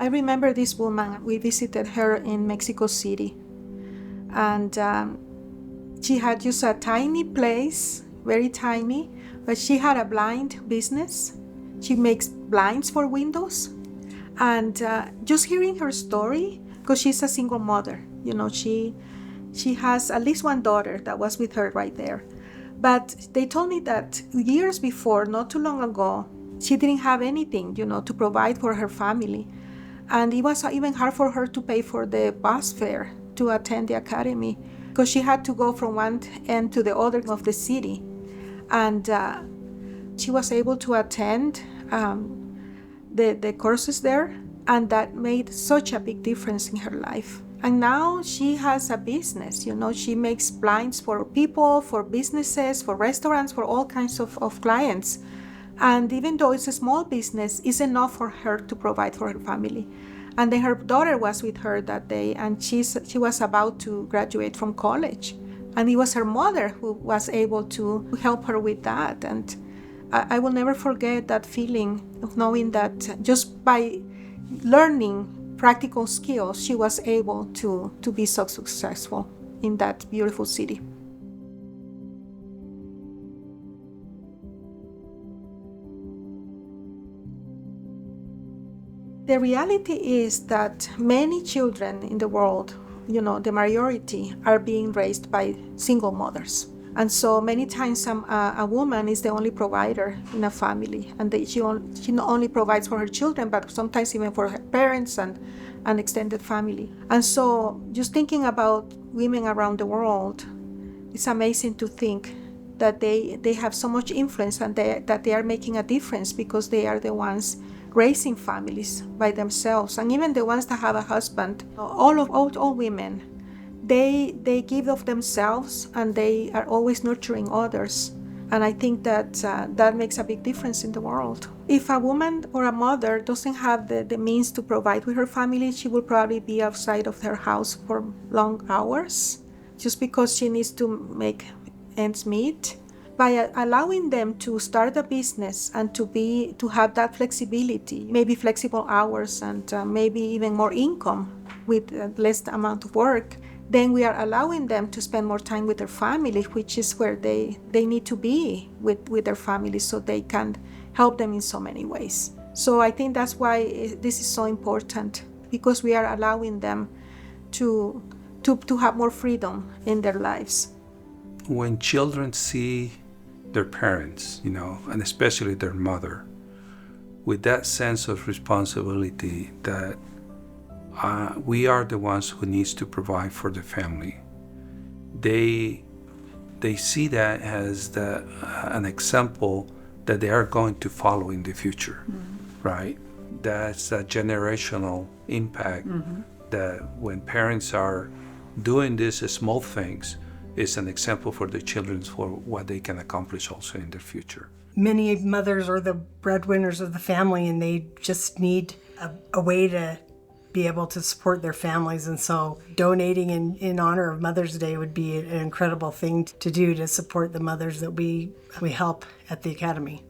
remember this woman. We visited her in Mexico City. And she had just a tiny place, very tiny, but she had a blind business. She makes blinds for windows. And just hearing her story, because she's a single mother, she has at least one daughter that was with her right there. But they told me that years before, not too long ago, she didn't have anything, to provide for her family. And it was even hard for her to pay for the bus fare to attend the academy, because she had to go from one end to the other of the city. And she was able to attend the courses there, and that made such a big difference in her life. And now she has a business, she makes blinds for people, for businesses, for restaurants, for all kinds of clients. And even though it's a small business, it's enough for her to provide for her family. And then her daughter was with her that day, and she was about to graduate from college. And it was her mother who was able to help her with that. And I will never forget that feeling of knowing that just by learning practical skills, she was able to be so successful in that beautiful city. The reality is that many children in the world, the majority, are being raised by single mothers. And so many times a woman is the only provider in a family, and she not only provides for her children, but sometimes even for her parents and an extended family. And so just thinking about women around the world, it's amazing to think that they have so much influence and that they are making a difference, because they are the ones raising families by themselves. And even the ones that have a husband, all women, they give of themselves, and they are always nurturing others. And I think that that makes a big difference in the world. If a woman or a mother doesn't have the means to provide with her family, she will probably be outside of her house for long hours, just because she needs to make ends meet. By allowing them to start a business and to have that flexibility, maybe flexible hours and maybe even more income with less amount of work, then we are allowing them to spend more time with their family, which is where they need to be with their family, so they can help them in so many ways. So I think that's why this is so important, because we are allowing them to have more freedom in their lives. When children see their parents, and especially their mother, with that sense of responsibility that we are the ones who needs to provide for the family, they see that as an example that they are going to follow in the future, right? That's a generational impact, that when parents are doing these small things, is an example for the children for what they can accomplish also in the future. Many mothers are the breadwinners of the family, and they just need a way to be able to support their families. And so donating in honor of Mother's Day would be an incredible thing to do to support the mothers that we help at the Academy.